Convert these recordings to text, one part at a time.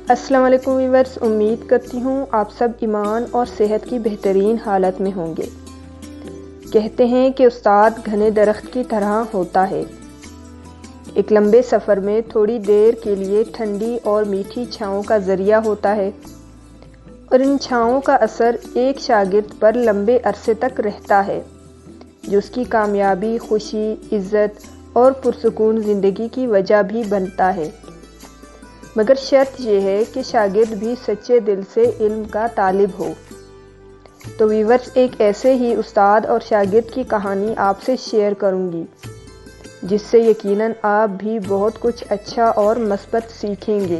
السلام علیکم ویورز، امید کرتی ہوں آپ سب ایمان اور صحت کی بہترین حالت میں ہوں گے۔ کہتے ہیں کہ استاد گھنے درخت کی طرح ہوتا ہے، ایک لمبے سفر میں تھوڑی دیر کے لیے ٹھنڈی اور میٹھی چھاؤں کا ذریعہ ہوتا ہے، اور ان چھاؤں کا اثر ایک شاگرد پر لمبے عرصے تک رہتا ہے، جو اس کی کامیابی، خوشی، عزت اور پرسکون زندگی کی وجہ بھی بنتا ہے۔ مگر شرط یہ ہے کہ شاگرد بھی سچے دل سے علم کا طالب ہو۔ تو ویورز، ایک ایسے ہی استاد اور شاگرد کی کہانی آپ سے شیئر کروں گی، جس سے یقیناً آپ بھی بہت کچھ اچھا اور مثبت سیکھیں گے۔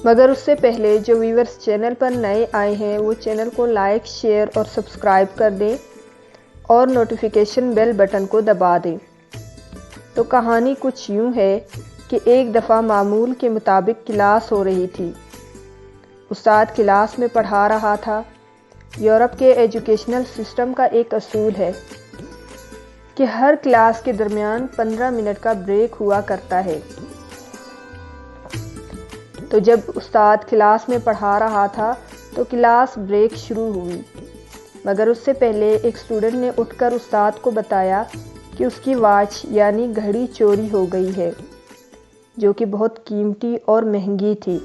مگر اس سے پہلے جو ویورز چینل پر نئے آئے ہیں وہ چینل کو لائک، شیئر اور سبسکرائب کر دیں اور نوٹیفیکیشن بیل بٹن کو دبا دیں۔ تو کہانی کچھ یوں ہے کہ ایک دفعہ معمول کے مطابق کلاس ہو رہی تھی۔ استاد کلاس میں پڑھا رہا تھا۔ یورپ کے ایجوکیشنل سسٹم کا ایک اصول ہے کہ ہر کلاس کے درمیان 15 منٹ کا بریک ہوا کرتا ہے۔ تو جب استاد کلاس میں پڑھا رہا تھا تو کلاس بریک شروع ہوئی، مگر اس سے پہلے ایک اسٹوڈنٹ نے اٹھ کر استاد کو بتایا کہ اس کی واچ یعنی گھڑی چوری ہو گئی ہے، جو کہ بہت قیمتی اور مہنگی تھی۔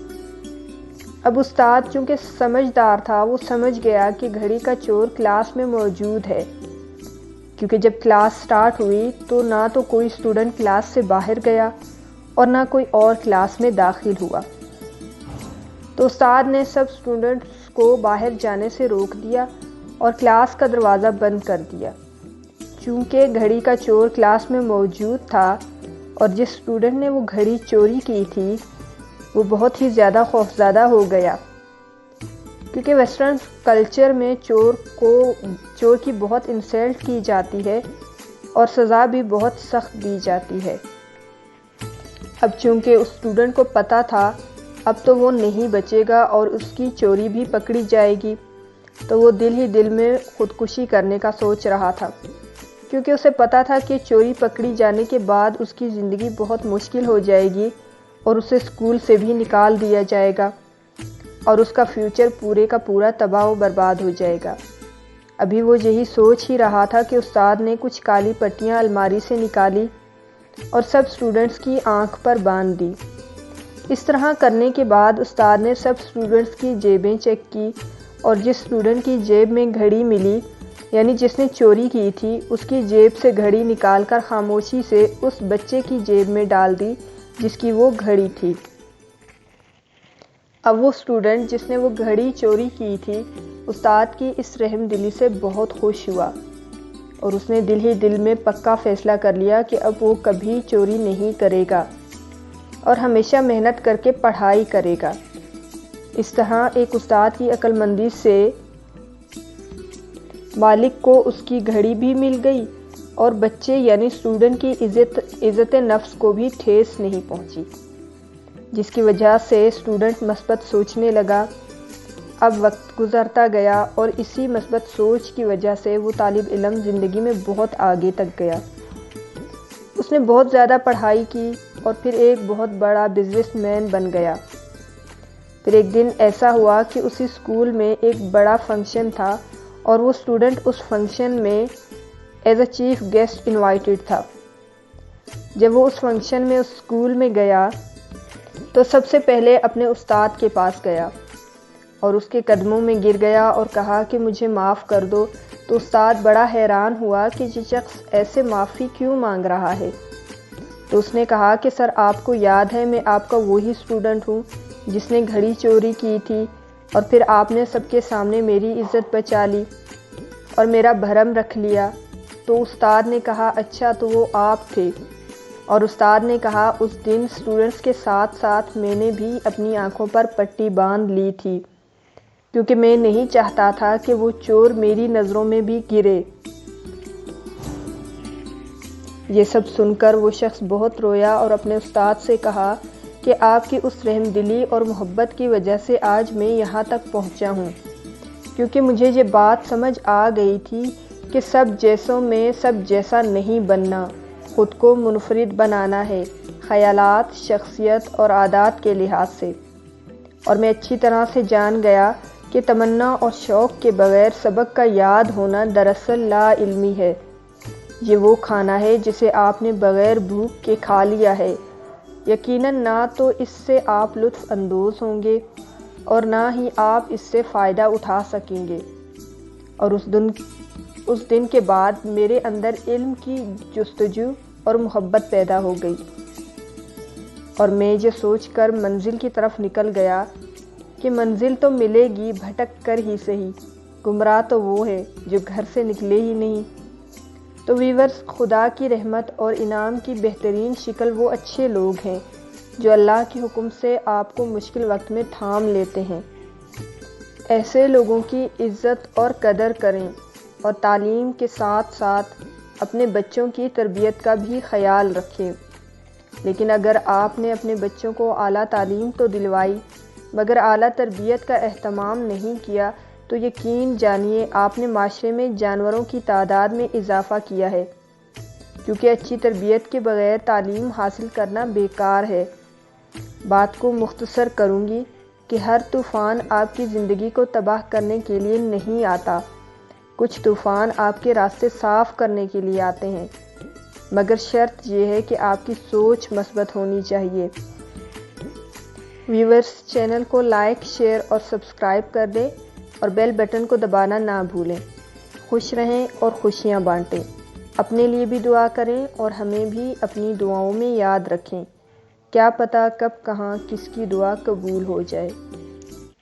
اب استاد چونکہ سمجھدار تھا، وہ سمجھ گیا کہ گھڑی کا چور کلاس میں موجود ہے، کیونکہ جب کلاس سٹارٹ ہوئی تو نہ تو کوئی اسٹوڈنٹ کلاس سے باہر گیا اور نہ کوئی اور کلاس میں داخل ہوا۔ تو استاد نے سب اسٹوڈنٹس کو باہر جانے سے روک دیا اور کلاس کا دروازہ بند کر دیا۔ چونکہ گھڑی کا چور کلاس میں موجود تھا اور جس اسٹوڈنٹ نے وہ گھڑی چوری کی تھی وہ بہت ہی زیادہ خوفزدہ ہو گیا، کیونکہ ویسٹرن کلچر میں چور کی بہت انسلٹ کی جاتی ہے اور سزا بھی بہت سخت دی جاتی ہے۔ اب چونکہ اس اسٹوڈنٹ کو پتہ تھا اب تو وہ نہیں بچے گا اور اس کی چوری بھی پکڑی جائے گی، تو وہ دل ہی دل میں خودکشی کرنے کا سوچ رہا تھا، کیونکہ اسے پتا تھا کہ چوری پکڑی جانے کے بعد اس کی زندگی بہت مشکل ہو جائے گی اور اسے اسکول سے بھی نکال دیا جائے گا اور اس کا فیوچر پورے کا پورا تباہ و برباد ہو جائے گا۔ ابھی وہ یہی سوچ ہی رہا تھا کہ استاد نے کچھ کالی پٹیاں الماری سے نکالی اور سب اسٹوڈنٹس کی آنکھ پر باندھ دی۔ اس طرح کرنے کے بعد استاد نے سب اسٹوڈنٹس کی جیبیں چیک کی اور جس اسٹوڈنٹ کی جیب میں گھڑی ملی، یعنی جس نے چوری کی تھی، اس کی جیب سے گھڑی نکال کر خاموشی سے اس بچے کی جیب میں ڈال دی جس کی وہ گھڑی تھی۔ اب وہ اسٹوڈنٹ جس نے وہ گھڑی چوری کی تھی استاد کی اس رحم دلی سے بہت خوش ہوا اور اس نے دل ہی دل میں پکا فیصلہ کر لیا کہ اب وہ کبھی چوری نہیں کرے گا اور ہمیشہ محنت کر کے پڑھائی کرے گا۔ اس طرح ایک استاد کی عقل مندی سے مالک کو اس کی گھڑی بھی مل گئی اور بچے یعنی اسٹوڈنٹ کی عزت نفس کو بھی ٹھیس نہیں پہنچی، جس کی وجہ سے اسٹوڈنٹ مثبت سوچنے لگا۔ اب وقت گزرتا گیا اور اسی مثبت سوچ کی وجہ سے وہ طالب علم زندگی میں بہت آگے تک گیا۔ اس نے بہت زیادہ پڑھائی کی اور پھر ایک بہت بڑا بزنس مین بن گیا۔ پھر ایک دن ایسا ہوا کہ اسی اسکول میں ایک بڑا فنکشن تھا اور وہ اسٹوڈنٹ اس فنکشن میں as a chief guest invited تھا۔ جب وہ اس فنکشن میں اس اسکول میں گیا تو سب سے پہلے اپنے استاد کے پاس گیا اور اس کے قدموں میں گر گیا اور کہا کہ مجھے معاف کر دو۔ تو استاد بڑا حیران ہوا کہ یہ شخص ایسے معافی کیوں مانگ رہا ہے۔ تو اس نے کہا کہ سر، آپ کو یاد ہے میں آپ کا وہی اسٹوڈنٹ ہوں جس نے گھڑی چوری کی تھی اور پھر آپ نے سب کے سامنے میری عزت بچا لی اور میرا بھرم رکھ لیا۔ تو استاد نے کہا اچھا تو وہ آپ تھے، اور استاد نے کہا اس دن اسٹوڈنٹس کے ساتھ ساتھ میں نے بھی اپنی آنکھوں پر پٹی باندھ لی تھی، کیونکہ میں نہیں چاہتا تھا کہ وہ چور میری نظروں میں بھی گرے۔ یہ سب سن کر وہ شخص بہت رویا اور اپنے استاد سے کہا کہ آپ کی اس رحم دلی اور محبت کی وجہ سے آج میں یہاں تک پہنچا ہوں، کیونکہ مجھے یہ بات سمجھ آ گئی تھی کہ سب جیسوں میں سب جیسا نہیں بننا، خود کو منفرد بنانا ہے، خیالات، شخصیت اور عادات کے لحاظ سے، اور میں اچھی طرح سے جان گیا کہ تمنا اور شوق کے بغیر سبق کا یاد ہونا دراصل لا علمی ہے۔ یہ وہ کھانا ہے جسے آپ نے بغیر بھوک کے کھا لیا ہے۔ یقیناً نہ تو اس سے آپ لطف اندوز ہوں گے اور نہ ہی آپ اس سے فائدہ اٹھا سکیں گے۔ اور اس دن کے بعد میرے اندر علم کی جستجو اور محبت پیدا ہو گئی، اور میں یہ سوچ کر منزل کی طرف نکل گیا کہ منزل تو ملے گی بھٹک کر ہی صحیح، گمراہ تو وہ ہے جو گھر سے نکلے ہی نہیں۔ تو ویورز، خدا کی رحمت اور انعام کی بہترین شکل وہ اچھے لوگ ہیں جو اللہ کے حکم سے آپ کو مشکل وقت میں تھام لیتے ہیں۔ ایسے لوگوں کی عزت اور قدر کریں، اور تعلیم کے ساتھ ساتھ اپنے بچوں کی تربیت کا بھی خیال رکھیں۔ لیکن اگر آپ نے اپنے بچوں کو اعلیٰ تعلیم تو دلوائی مگر اعلیٰ تربیت کا اہتمام نہیں کیا، تو یقین جانیے آپ نے معاشرے میں جانوروں کی تعداد میں اضافہ کیا ہے، کیونکہ اچھی تربیت کے بغیر تعلیم حاصل کرنا بیکار ہے۔ بات کو مختصر کروں گی کہ ہر طوفان آپ کی زندگی کو تباہ کرنے کے لیے نہیں آتا، کچھ طوفان آپ کے راستے صاف کرنے کے لیے آتے ہیں، مگر شرط یہ ہے کہ آپ کی سوچ مثبت ہونی چاہیے۔ ویورز، چینل کو لائک، شیئر اور سبسکرائب کر دیں اور بیل بٹن کو دبانا نہ بھولیں۔ خوش رہیں اور خوشیاں بانٹیں۔ اپنے لیے بھی دعا کریں اور ہمیں بھی اپنی دعاؤں میں یاد رکھیں۔ کیا پتہ کب کہاں کس کی دعا قبول ہو جائے۔